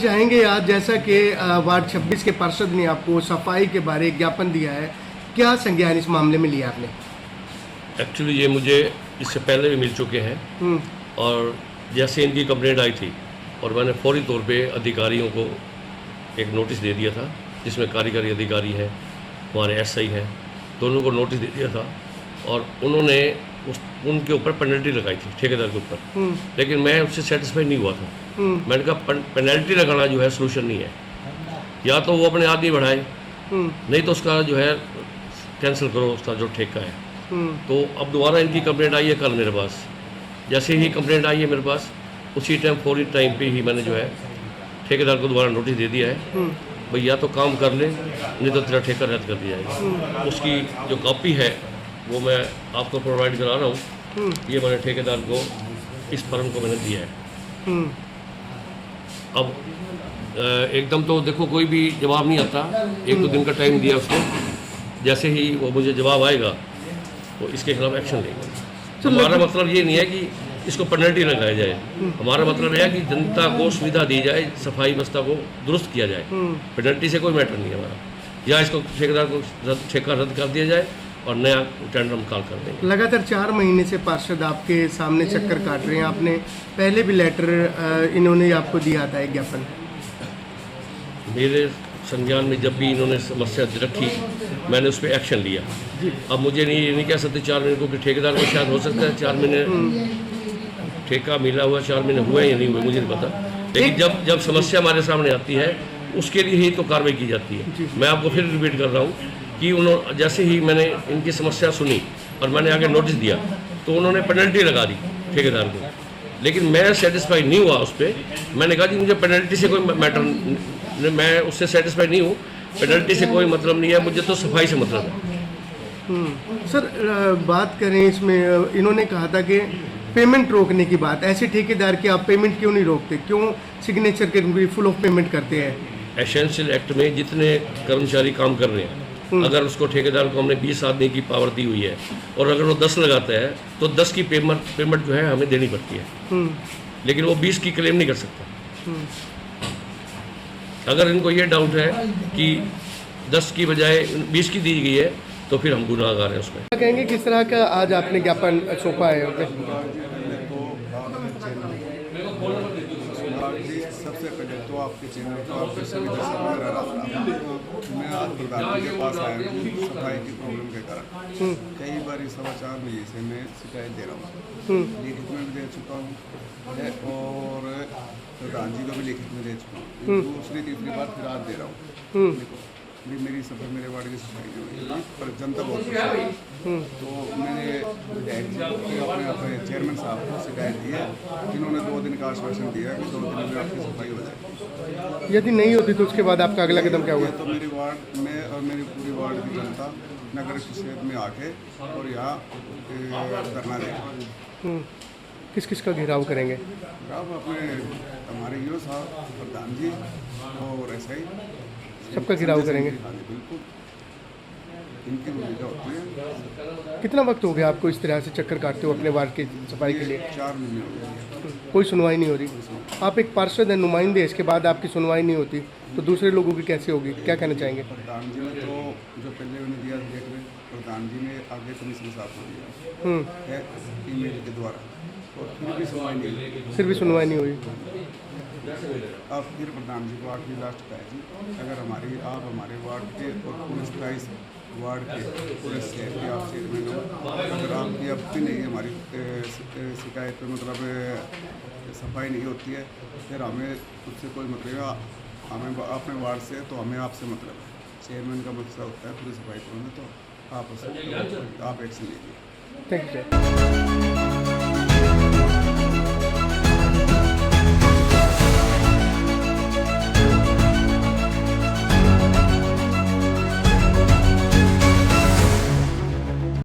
चाहेंगे आज जैसा कि वार्ड 26 के पार्षद ने आपको सफाई के बारे एक ज्ञापन दिया है, क्या संज्ञान इस मामले में लिया आपने? एक्चुअली ये मुझे इससे पहले भी मिल चुके हैं और जैसे इनकी कंप्लेंट आई थी और मैंने फौरी तौर पे अधिकारियों को एक नोटिस दे दिया था, जिसमें कार्यकारी अधिकारी हैं, हमारे एसआई हैं, दोनों को नोटिस दे दिया था और उन्होंने उनके ऊपर पेनल्टी लगाई थी ठेकेदार के ऊपर। लेकिन मैं उससे सेटिस्फाई नहीं हुआ था। मैंने कहा पेनल्टी लगाना जो है सोल्यूशन नहीं है, या तो वो अपने आदमी बढ़ाए, नहीं तो उसका जो है कैंसिल करो उसका जो ठेका है। तो अब दोबारा इनकी कंप्लेंट आई है कल मेरे पास। जैसे ही कंप्लेंट आई है मेरे पास, उसी टाइम फौरी टाइम पे ही मैंने जो है ठेकेदार को दोबारा नोटिस दे दिया है, भाई या तो काम कर ले, नहीं तो तेरा ठेका रद्द कर दिया जाएगा। उसकी जो कॉपी है वो मैं आपको प्रोवाइड करा रहा हूँ। ये मैंने ठेकेदार को, इस फर्म को मैंने दिया है। अब एकदम तो देखो कोई भी जवाब नहीं आता, 1-2 दिन का टाइम दिया उसको। जैसे ही वो मुझे जवाब आएगा तो इसके खिलाफ एक्शन लेंगे। हमारा मतलब ये नहीं है कि इसको पेनल्टी लगाया जाए, हमारा मतलब है कि जनता को सुविधा दी जाए, सफाई व्यवस्था को दुरुस्त किया जाए। पेनल्टी से कोई मैटर नहीं है हमारा। या इसको ठेकेदार को ठेका रद्द कर दिया जाए और नया टेंडर हम कॉल कर देंगे। लगातार 4 महीने से पार्षद आपके सामने चक्कर काट रहे हैं। आपने पहले भी लेटर इन्होंने आपको दिया था एक ज्ञापन। मेरे संज्ञान में जब भी इन्होंने समस्या रखी, मैंने उस पर एक्शन लिया। अब मुझे ये नहीं कह सकते 4 महीने को, कि ठेकेदार को शायद हो सकता है 4 महीने ठेका मिला हुआ, 4 महीने हुए या नहीं हुए मुझे नहीं पता। लेकिन जब समस्या हमारे सामने आती है उसके लिए ही तो कार्रवाई की जाती है। मैं आपको फिर रिपीट कर रहा हूँ कि उन्होंने जैसे ही मैंने इनकी समस्या सुनी और मैंने आगे नोटिस दिया तो उन्होंने पेनल्टी लगा दी ठेकेदार को। लेकिन मैं सेटिस्फाई नहीं हुआ उस पर। मैंने कहा कि मुझे पेनल्टी से कोई मैटर, मैं उससे सेटिस्फाई नहीं हूँ, पेनल्टी से कोई मतलब नहीं है, मुझे तो सफाई से मतलब है। सर बात करें इसमें, इन्होंने कहा था कि पेमेंट रोकने की बात। ऐसे ठेकेदार की आप पेमेंट क्यों नहीं रोकते? क्यों सिग्नेचर के फुल ऑफ पेमेंट करते हैं? एसेंशियल एक्ट में जितने कर्मचारी काम कर रहे हैं, अगर उसको ठेकेदार को हमने 20 आदमी की पावर दी हुई है और अगर वो 10 लगाता है तो 10 की पेमेंट जो है हमें देनी पड़ती है। लेकिन वो 20 की क्लेम नहीं कर सकता। अगर इनको ये डाउट है कि 10 की बजाय 20 की दी गई है तो फिर हम गुनाहगार हैं उसमें। कहेंगे किस तरह का आज आपने ज्ञापन सौंपा है? सबसे पहले तो आपके चैनल को आपके सभी दर्शकों मैं आज प्रधानमंत्री के पास आया हूँ सफाई की प्रॉब्लम के कारण। कई बार इस समाचार में से मैं शिकायत दे रहा हूँ, लिखित में भी दे चुका हूँ और प्रधान जी को भी लिखित में दे चुका हूँ। दूसरी तीसरी बार फिर आज दे रहा हूँ। देखो मेरी सफाई, मेरे वार्ड की सफाई नहीं हुई पर जनता बहुत तो मैंने अपने चेयरमैन साहब को शिकायत दी है। इन्होंने 2 दिन का आश्वासन दिया कि 2 दिन में आपकी सफाई हो जाएगी। यदि नहीं होती तो उसके बाद आपका अगला कदम क्या हुआ? तो मेरे वार्ड में और मेरी पूरी वार्ड की जनता नगर परिषद में आके और यहाँ धरना देगा। किस किस का घेराव करेंगे? घेराव अपने हमारे यूओ साहब, प्रधान जी और एसआई सबका घेराव करेंगे। बिल्कुल, इनकी भूमिका होती है। कितना वक्त हो गया आपको इस तरह से चक्कर काटते हो अपने वार्ड की सफाई के लिए? 4 महीने हो गए। कोई सुनवाई नहीं हो रही। आप एक पार्षद हैं, नुमाइंदे, इसके बाद आपकी सुनवाई नहीं होती तो दूसरे लोगों की कैसे होगी? क्या कहना चाहेंगे? प्रधान जी ने तो जो पहले उन्हें दिया देख रहे, प्रधान जी ने आगे कमिश्नर साहब को दिया ईमेल के द्वारा और फिर भी सुनवाई नहीं हुई। फिर भी सुनवाई नहीं हुई। अब फिर प्रधान जी को आखिरी लास्ट का है जी, अगर आप हमारे वार्ड के और पूरे 27 वार्ड के पूरे शहर के आप चेयरमैन हो, अगर आपकी अब भी नहीं हमारी शिकायत पे मतलब सफाई नहीं होती है, फिर हमें उससे कोई मतलब, हमें अपने वार्ड से तो हमें आपसे मतलब है। चेयरमैन का मकसद होता है पूरी सफाई करोगे तो आप एक्शन लीजिए। Thank you.